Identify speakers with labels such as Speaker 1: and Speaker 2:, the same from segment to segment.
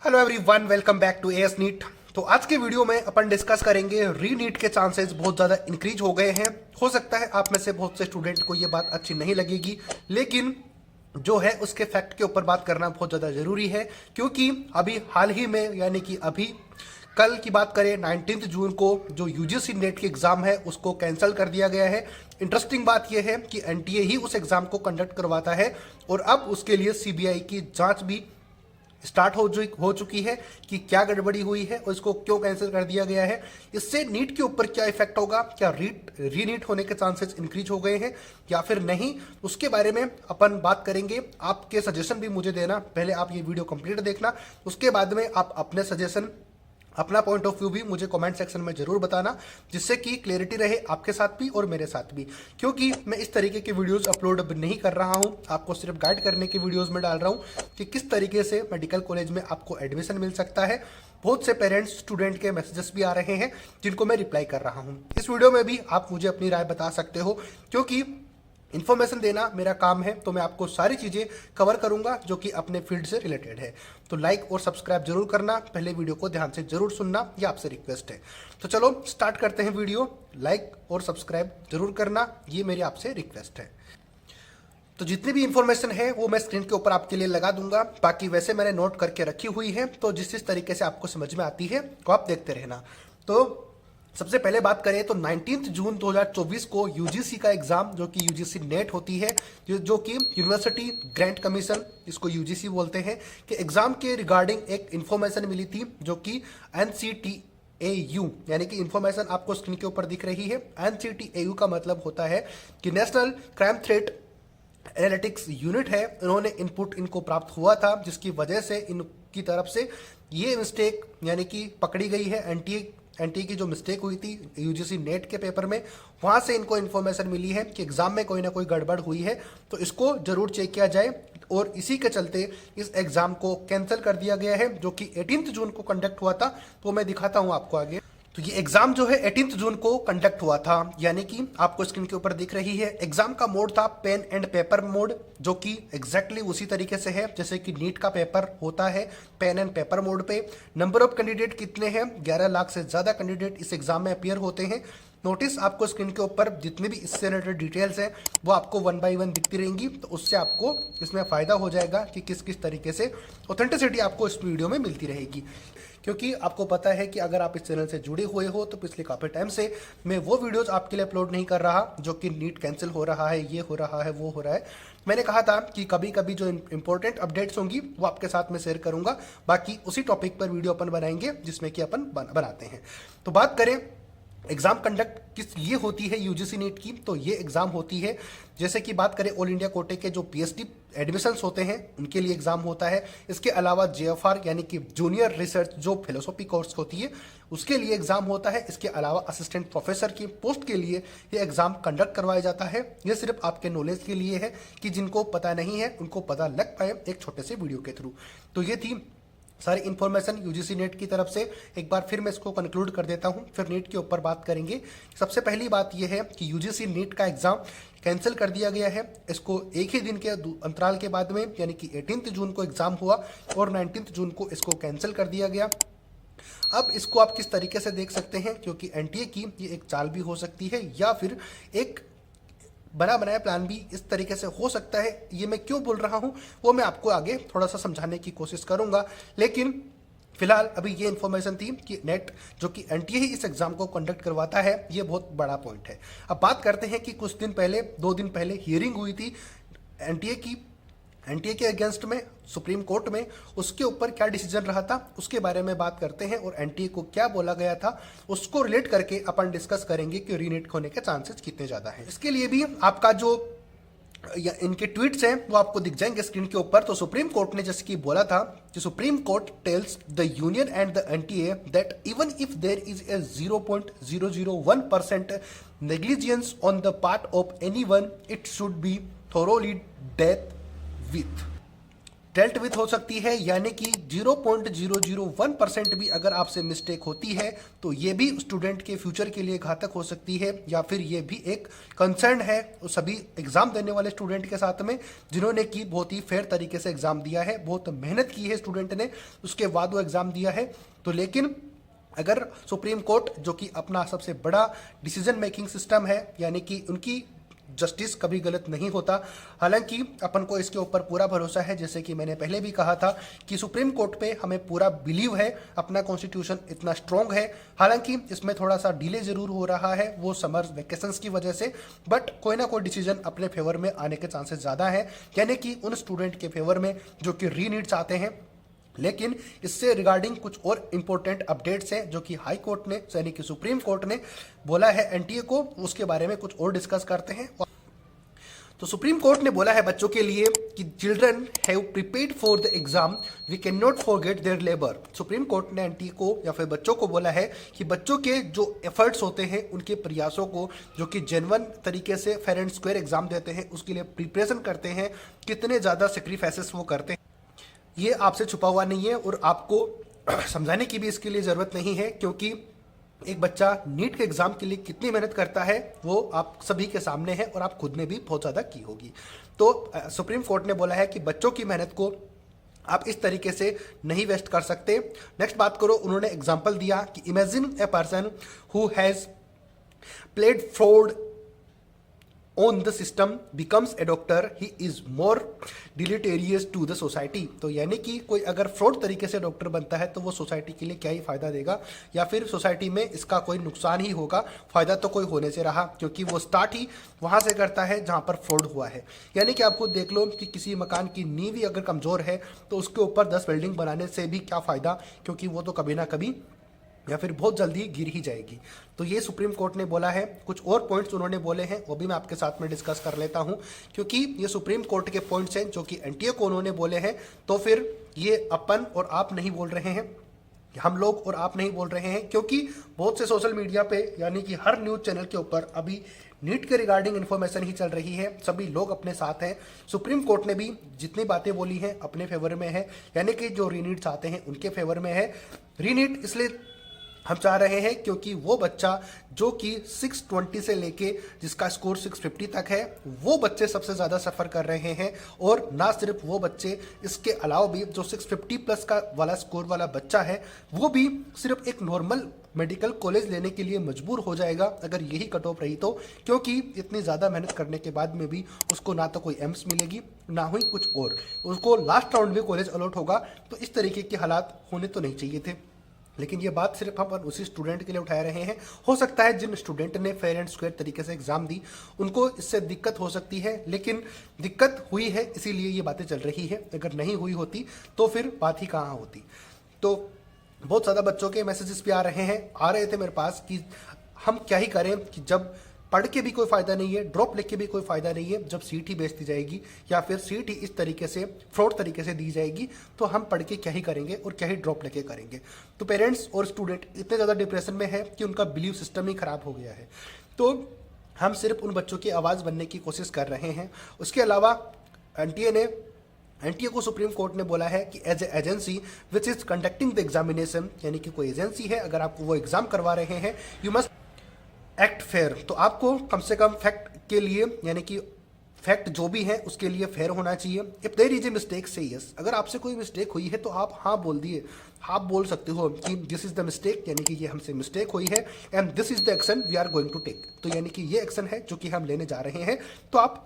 Speaker 1: Hello everyone, welcome back to AS NEET. तो आज के वीडियो में अपन डिस्कस करेंगे री नीट के चांसेस बहुत ज़्यादा इंक्रीज हो गए हैं। हो सकता है आप में से बहुत से स्टूडेंट को ये बात अच्छी नहीं लगेगी, लेकिन जो है उसके फैक्ट के ऊपर बात करना बहुत ज़्यादा ज़रूरी है, क्योंकि अभी हाल ही में यानी कि अभी कल की बात करें 19 जून को जो यूजीसी नेट की एग्ज़ाम है उसको कैंसिल कर दिया गया है। इंटरेस्टिंग बात यह है कि एनटीए ही उस एग्ज़ाम को कंडक्ट करवाता है और अब उसके लिए सीबीआई की जांच भी स्टार्ट हो चुकी है कि क्या गड़बड़ी हुई है और इसको क्यों कैंसिल कर दिया गया है। इससे नीट के ऊपर क्या इफेक्ट होगा, क्या रीनीट होने के चांसेस इंक्रीज हो गए हैं या फिर नहीं, उसके बारे में अपन बात करेंगे। आपके सजेशन भी मुझे देना, पहले आप ये वीडियो कंप्लीट देखना, उसके बाद में आप अपने सजेशन, अपना पॉइंट ऑफ व्यू भी मुझे कमेंट सेक्शन में जरूर बताना, जिससे कि क्लैरिटी रहे आपके साथ भी और मेरे साथ भी। क्योंकि मैं इस तरीके के वीडियोस अपलोड अब नहीं कर रहा हूं, आपको सिर्फ गाइड करने के वीडियोस में डाल रहा हूं कि किस तरीके से मेडिकल कॉलेज में आपको एडमिशन मिल सकता है। बहुत से पेरेंट्स स्टूडेंट के मैसेजेस भी आ रहे हैं जिनको मैं रिप्लाई कर रहा हूं। इस वीडियो में भी आप मुझे अपनी राय बता सकते हो, क्योंकि इन्फॉर्मेशन देना मेरा काम है, तो मैं आपको सारी चीज़ें कवर करूंगा जो कि अपने फील्ड से रिलेटेड है। तो लाइक और सब्सक्राइब जरूर करना, पहले वीडियो को ध्यान से जरूर सुनना, ये आपसे रिक्वेस्ट है। तो चलो स्टार्ट करते हैं वीडियो। लाइक और सब्सक्राइब जरूर करना, ये मेरी आपसे रिक्वेस्ट है। तो जितनी भी इंफॉर्मेशन है वो मैं स्क्रीन के ऊपर आपके लिए लगा दूंगा, बाकी वैसे मैंने नोट करके रखी हुई है, तो जिस तरीके से आपको समझ में आती है तो आप देखते रहना। तो सबसे पहले बात करें तो 19 जून 2024 को यूजीसी का एग्जाम, जो कि यूजीसी नेट होती है, जो कि यूनिवर्सिटी ग्रांट कमीशन, इसको यूजीसी बोलते हैं, कि एग्जाम के रिगार्डिंग एक इंफॉर्मेशन मिली थी, जो कि NCTAU यानी कि इंफॉर्मेशन आपको स्क्रीन के ऊपर दिख रही है। NCTAU का मतलब होता है कि national crime threat analytics unit है, उन्होंने इनपुट इनको प्राप्त हुआ था, जिसकी वजह से इनकी तरफ से ये मिस्टेक यानी कि पकड़ी गई है। एनटीए की जो मिस्टेक हुई थी यूजीसी नेट के पेपर में, वहां से इनको इन्फॉर्मेशन मिली है कि एग्जाम में कोई ना कोई गड़बड़ हुई है, तो इसको जरूर चेक किया जाए। और इसी के चलते इस एग्जाम को कैंसिल कर दिया गया है, जो कि 18 जून को कंडक्ट हुआ था। तो मैं दिखाता हूं आपको आगे। तो ये एग्जाम जो है 18 जून को कंडक्ट हुआ था, यानी कि आपको स्क्रीन के ऊपर दिख रही है। एग्जाम का मोड था पेन एंड पेपर मोड, जो कि एग्जैक्टली उसी तरीके से है जैसे कि नीट का पेपर होता है, पेन एंड पेपर मोड पे। नंबर ऑफ कैंडिडेट कितने हैं? 11 लाख से ज्यादा कैंडिडेट इस एग्जाम में अपीयर होते हैं। नोटिस आपको स्क्रीन के ऊपर जितनी भी इससे रिलेटेड डिटेल्स हैं वो आपको 1 बाय 1 दिखती रहेंगी, तो उससे आपको इसमें फायदा हो जाएगा कि किस किस तरीके से ऑथेंटिसिटी आपको इस वीडियो में मिलती रहेगी। क्योंकि आपको पता है कि अगर आप इस चैनल से जुड़े हुए हो तो पिछले काफ़ी टाइम से मैं वो वीडियोस आपके लिए अपलोड नहीं कर रहा जो कि नीट कैंसिल हो रहा है, ये हो रहा है, वो हो रहा है। मैंने कहा था कि कभी कभी जो इंपॉर्टेंट अपडेट्स होंगी वो आपके साथ में शेयर करूंगा, बाकी उसी टॉपिक पर वीडियो अपन बनाएंगे जिसमें कि अपन बनाते हैं। तो बात करें एग्जाम कंडक्ट किस लिए होती है यूजीसी नीट की, तो ये एग्जाम होती है, जैसे कि बात करें ऑल इंडिया कोटे के जो पीएचडी एडमिशंस होते हैं उनके लिए एग्जाम होता है। इसके अलावा जेएफआर यानी कि जूनियर रिसर्च जो फिलोसॉफी कोर्स होती है उसके लिए एग्जाम होता है। इसके अलावा असिस्टेंट प्रोफेसर की पोस्ट के लिए ये एग्जाम कंडक्ट करवाया जाता है। ये सिर्फ आपके नॉलेज के लिए है कि जिनको पता नहीं है उनको पता लग पाए एक छोटे से वीडियो के थ्रू। तो ये थी सारी इन्फॉर्मेशन यूजीसी नेट की तरफ से। एक बार फिर मैं इसको कंक्लूड कर देता हूं, फिर नीट के ऊपर बात करेंगे। सबसे पहली बात यह है कि यूजीसी नीट का एग्जाम कैंसिल कर दिया गया है। इसको एक ही दिन के अंतराल के बाद में यानी कि 18 जून को एग्जाम हुआ और 19 जून को इसको कैंसिल कर दिया गया। अब इसको आप किस तरीके से देख सकते हैं, क्योंकि एनटीए की ये एक चाल भी हो सकती है या फिर एक बना बनाया प्लान भी इस तरीके से हो सकता है। ये मैं क्यों बोल रहा हूं वो मैं आपको आगे थोड़ा सा समझाने की कोशिश करूंगा, लेकिन फिलहाल अभी ये इन्फॉर्मेशन थी कि नेट जो कि एनटीए ही इस एग्जाम को कंडक्ट करवाता है, ये बहुत बड़ा पॉइंट है। अब बात करते हैं कि कुछ दिन पहले, 2 दिन पहले हियरिंग हुई थी एनटीए के अगेंस्ट में सुप्रीम कोर्ट में, उसके ऊपर क्या डिसीजन रहा था उसके बारे में बात करते हैं और एनटीए को क्या बोला गया था उसको रिलेट करके अपन डिस्कस करेंगे कि रीनेट होने के चांसेस कितने ज्यादा हैं। इसके लिए भी आपका जो इनके ट्वीट्स हैं वो आपको दिख जाएंगे स्क्रीन के ऊपर। तो सुप्रीम कोर्ट ने जैसे कि बोला था कि Supreme Court tells the union and the NTA that even if there is a 0.001% negligence on the part of anyone, it should be thoroughly डेथ विथ। डेल्ट विथ हो सकती है, यानी कि 0.001% भी अगर आपसे मिस्टेक होती है तो ये भी स्टूडेंट के फ्यूचर के लिए घातक हो सकती है, या फिर ये भी एक कंसर्न है उस सभी एग्जाम देने वाले स्टूडेंट के साथ में जिन्होंने कि बहुत ही फेयर तरीके से एग्जाम दिया है, बहुत मेहनत की है स्टूडेंट ने, उसके बाद वो एग्जाम दिया है। तो लेकिन अगर सुप्रीम कोर्ट, जो कि अपना सबसे बड़ा डिसीजन मेकिंग सिस्टम है, यानी कि उनकी जस्टिस कभी गलत नहीं होता, हालांकि अपन को इसके ऊपर पूरा भरोसा है, जैसे कि मैंने पहले भी कहा था कि सुप्रीम कोर्ट पे हमें पूरा बिलीव है, अपना कॉन्स्टिट्यूशन इतना स्ट्रांग है। हालांकि इसमें थोड़ा सा डिले जरूर हो रहा है वो समर वेकेशंस की वजह से, बट कोई ना कोई डिसीजन अपने फेवर में आने के चांसेस ज़्यादा है, यानी कि उन स्टूडेंट के फेवर में जो कि रीनीट चाहते हैं। लेकिन इससे रिगार्डिंग कुछ और इंपॉर्टेंट अपडेट्स हैं जो कि हाई कोर्ट ने, यानी कि सुप्रीम कोर्ट ने बोला है एनटीए को, उसके बारे में कुछ और डिस्कस करते हैं। तो सुप्रीम कोर्ट ने बोला है बच्चों के लिए कि children have prepared for the exam, we can not forget their labour. Supreme Court ने एनटीए को या फिर बच्चों को बोला है कि बच्चों के जो एफर्ट्स होते हैं, उनके प्रयासों को, जो कि जेन्युइन तरीके से फेयर एंड स्क्वायर एग्जाम देते हैं, उसके लिए प्रिपरेशन करते हैं, कितने ज़्यादा सेक्रीफाइसेस वो करते हैं, ये आपसे छुपा हुआ नहीं है और आपको समझाने की भी इसके लिए ज़रूरत नहीं है, क्योंकि एक बच्चा नीट के एग्ज़ाम के लिए कितनी मेहनत करता है वो आप सभी के सामने है और आप खुद ने भी बहुत ज़्यादा की होगी। तो सुप्रीम कोर्ट ने बोला है कि बच्चों की मेहनत को आप इस तरीके से नहीं वेस्ट कर सकते। नेक्स्ट बात करो, उन्होंने एग्जाम्पल दिया कि imagine a person who has played fraud on the system becomes a doctor, he is more deleterious to the society। तो यानी कि कोई अगर फ्रॉड तरीके से डॉक्टर बनता है तो वो सोसाइटी के लिए क्या ही फायदा देगा, या फिर सोसाइटी में इसका कोई नुकसान ही होगा, फायदा तो कोई होने से रहा, क्योंकि वो स्टार्ट ही वहाँ से करता है जहाँ पर फ्रॉड हुआ है। यानी कि आपको देख लो कि किसी मकान की नींव ही अगर कमज़ोर है तो उसके ऊपर 10 बिल्डिंग बनाने से भी क्या फ़ायदा, क्योंकि वो तो कभी ना कभी या फिर बहुत जल्दी गिर ही जाएगी। तो ये सुप्रीम कोर्ट ने बोला है। कुछ और पॉइंट्स उन्होंने बोले हैं वो भी मैं आपके साथ में डिस्कस कर लेता हूं, क्योंकि ये सुप्रीम कोर्ट के पॉइंट्स हैं जो कि एनटीए को उन्होंने बोले हैं। तो फिर ये अपन और आप नहीं बोल रहे हैं, हम लोग और आप नहीं बोल रहे हैं, क्योंकि बहुत से सोशल मीडिया पे, यानी कि हर न्यूज़ चैनल के ऊपर अभी नीट के रिगार्डिंग इन्फॉर्मेशन ही चल रही है, सभी लोग अपने साथ हैं। सुप्रीम कोर्ट ने भी जितनी बातें बोली हैं अपने फेवर में है, यानी कि जो रीनीट चाहते हैं उनके फेवर में है। रीनीट इसलिए हम चाह रहे हैं क्योंकि वो बच्चा जो कि 620 से लेके जिसका स्कोर 650 तक है, वो बच्चे सबसे ज़्यादा सफ़र कर रहे हैं। और ना सिर्फ वो बच्चे, इसके अलावा भी जो 650 प्लस का वाला स्कोर वाला बच्चा है वो भी सिर्फ एक नॉर्मल मेडिकल कॉलेज लेने के लिए मजबूर हो जाएगा अगर यही कट ऑफ रही तो, क्योंकि इतनी ज़्यादा मेहनत करने के बाद में भी उसको ना तो कोई एम्स मिलेगी ना ही कुछ और, उसको लास्ट राउंड में कॉलेज अलॉट होगा। तो इस तरीके के हालात होने तो नहीं चाहिए थे, लेकिन ये बात सिर्फ हम उसी स्टूडेंट के लिए उठा रहे हैं। हो सकता है जिन स्टूडेंट ने फेयर एंड स्क्वायर तरीके से एग्जाम दी उनको इससे दिक्कत हो सकती है, लेकिन दिक्कत हुई है इसीलिए ये बातें चल रही है। अगर नहीं हुई होती तो फिर बात ही कहाँ होती। तो बहुत ज़्यादा बच्चों के मैसेजेस भी आ रहे थे मेरे पास कि हम क्या ही करें, कि जब पढ़ के भी कोई फ़ायदा नहीं है, ड्रॉप लेके भी कोई फ़ायदा नहीं है, जब सीट ही बेच दी जाएगी या फिर सीट ही इस तरीके से फ्रॉड तरीके से दी जाएगी तो हम पढ़ के क्या ही करेंगे और क्या ही ड्रॉप लेके करेंगे। तो पेरेंट्स और स्टूडेंट इतने ज़्यादा डिप्रेशन में है कि उनका बिलीव सिस्टम ही ख़राब हो गया है। तो हम सिर्फ उन बच्चों की आवाज़ बनने की कोशिश कर रहे हैं। उसके अलावा एनटीए को सुप्रीम कोर्ट ने बोला है कि as a agency which is conducting the examination, यानी कि कोई एजेंसी है, अगर आपको वो एग्ज़ाम करवा रहे हैं, यू मस्ट एक्ट फेयर। तो आपको कम से कम फैक्ट के लिए, यानी कि फैक्ट जो भी है उसके लिए फेयर होना चाहिए। If there is a mistake से यस, अगर आपसे कोई मिस्टेक हुई है तो आप हाँ बोल दिए, आप बोल सकते हो कि दिस इज द मिस्टेक, यानी कि ये हमसे मिस्टेक हुई है and this is the action we are going to take. तो यानी कि ये एक्शन है जो कि हम लेने जा रहे हैं। तो आप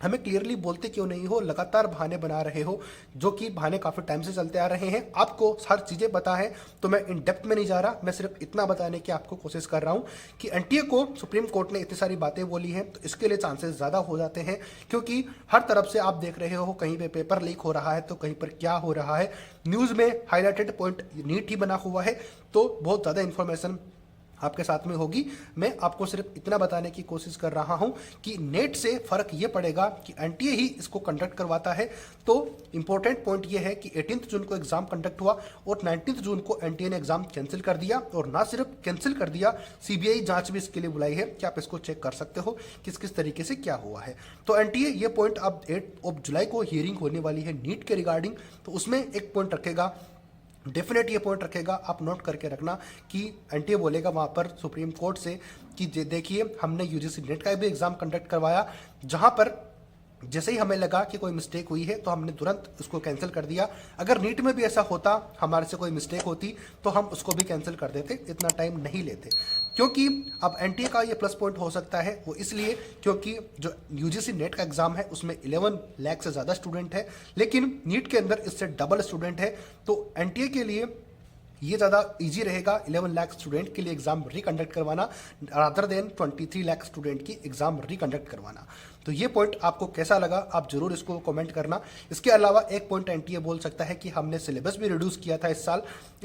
Speaker 1: हमें क्लियरली बोलते क्यों नहीं हो, लगातार बहाने बना रहे हो, जो कि बहाने काफ़ी टाइम से चलते आ रहे हैं। आपको हर चीज़ें पता है, तो मैं इन डेप्थ में नहीं जा रहा, मैं सिर्फ इतना बताने की आपको कोशिश कर रहा हूँ कि एनटीए को सुप्रीम कोर्ट ने इतनी सारी बातें बोली हैं तो इसके लिए चांसेस ज़्यादा हो जाते हैं, क्योंकि हर तरफ से आप देख रहे हो, कहीं पे पेपर लीक हो रहा है तो कहीं पर क्या हो रहा है, न्यूज़ में हाईलाइटेड पॉइंट नीट ही बना हुआ है। तो बहुत ज़्यादा इन्फॉर्मेशन आपके साथ में होगी। मैं आपको सिर्फ इतना बताने की कोशिश कर रहा हूं कि नेट से फर्क ये पड़ेगा कि एनटीए ही इसको कंडक्ट करवाता है। तो इंपॉर्टेंट पॉइंट ये है कि 18 जून को एग्जाम कंडक्ट हुआ और 19 जून को एनटीए ने एग्जाम कैंसिल कर दिया, और ना सिर्फ कैंसिल कर दिया, सीबीआई जांच भी इसके लिए बुलाई है कि आप इसको चेक कर सकते हो किस किस तरीके से क्या हुआ है। तो एनटीए ये पॉइंट अब 8 जुलाई को हियरिंग होने वाली है नीट के रिगार्डिंग, तो उसमें एक पॉइंट रखेगा, डेफिनेट ये पॉइंट रखेगा, आप नोट करके रखना कि एनटीए बोलेगा वहां पर सुप्रीम कोर्ट से कि देखिए हमने यूजीसी नेट का भी एग्जाम कंडक्ट करवाया, जहां पर जैसे ही हमें लगा कि कोई मिस्टेक हुई है तो हमने तुरंत उसको कैंसिल कर दिया। अगर नीट में भी ऐसा होता, हमारे से कोई मिस्टेक होती, तो हम उसको भी कैंसिल कर देते, इतना टाइम नहीं लेते। क्योंकि अब एनटीए का ये प्लस पॉइंट हो सकता है, वो इसलिए क्योंकि जो यूजीसी नेट का एग्जाम है उसमें 11 लाख से ज़्यादा स्टूडेंट है, लेकिन नीट के अंदर इससे डबल स्टूडेंट है। तो एनटीए के लिए ये ज़्यादा इजी रहेगा 11 लाख स्टूडेंट के लिए एग्जाम रिकंडक्ट करवाना, रादर देन 23 लाख स्टूडेंट की एग्जाम रिकंडक्ट करवाना। तो ये पॉइंट आपको कैसा लगा, आप जरूर इसको कमेंट करना। इसके अलावा एक पॉइंट एनटीए बोल सकता है कि हमने सिलेबस भी रिड्यूस किया था इस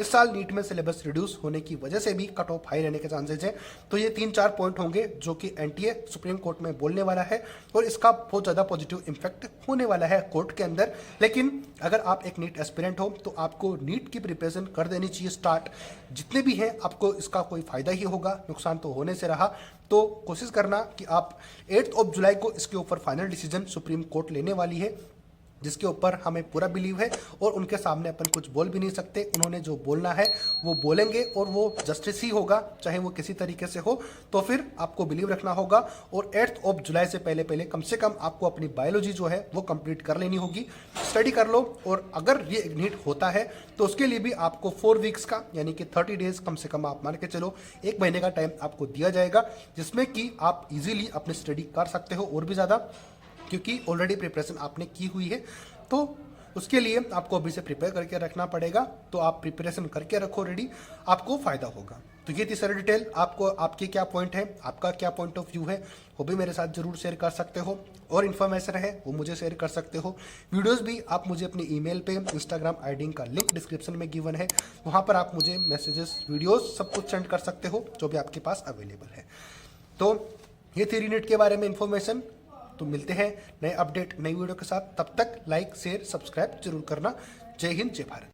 Speaker 1: साल नीट में सिलेबस रिड्यूस होने की वजह से भी कट ऑफ हाई रहने के चांसेस हैं। तो ये 3-4 पॉइंट होंगे जो कि एनटीए सुप्रीम कोर्ट में बोलने वाला है, और इसका बहुत ज़्यादा पॉजिटिव इम्पैक्ट होने वाला है कोर्ट के अंदर। लेकिन अगर आप एक नीट एस्पिरेंट हो तो आपको नीट की प्रिपरेशन कर देनी चाहिए स्टार्ट। जितने भी हैं आपको इसका कोई फायदा ही होगा, नुकसान तो होने से रहा। तो कोशिश करना कि आप 8 जुलाई को इसके ऊपर फाइनल डिसीजन सुप्रीम कोर्ट लेने वाली है, जिसके ऊपर हमें पूरा बिलीव है, और उनके सामने अपन कुछ बोल भी नहीं सकते। उन्होंने जो बोलना है वो बोलेंगे, और वो जस्टिस ही होगा, चाहे वो किसी तरीके से हो। तो फिर आपको बिलीव रखना होगा, और 8 जुलाई से पहले पहले कम से कम आपको अपनी बायोलॉजी जो है वो कंप्लीट कर लेनी होगी। स्टडी कर लो, और अगर ये नीट होता है तो उसके लिए भी आपको 4 वीक्स का, यानी कि 30 डेज कम से कम आप मान के चलो, 1 महीने का टाइम आपको दिया जाएगा, जिसमें कि आप इजीली अपनी स्टडी कर सकते हो और भी ज़्यादा, क्योंकि ऑलरेडी प्रिपरेशन आपने की हुई है। तो उसके लिए आपको अभी से प्रिपेयर करके रखना पड़ेगा। तो आप प्रिपरेशन करके रखो रेडी, आपको फायदा होगा। तो ये थी सारी डिटेल। आपको आपके क्या पॉइंट है, आपका क्या पॉइंट ऑफ व्यू है, वो भी मेरे साथ जरूर शेयर कर सकते हो। और इन्फॉर्मेशन है वो मुझे शेयर कर सकते हो। वीडियोस भी आप मुझे अपनी ईमेल पे, इंस्टाग्राम आईडी का लिंक डिस्क्रिप्शन में गिवन है, वहाँ पर आप मुझे मैसेजेस, वीडियोस सब कुछ सेंड कर सकते हो जो भी आपके पास अवेलेबल है। तो ये थी रीनेट के बारे में इन्फॉर्मेशन। तो मिलते हैं नए अपडेट, नई वीडियो के साथ। तब तक लाइक, शेयर, सब्सक्राइब जरूर करना। जय हिंद, जय भारत।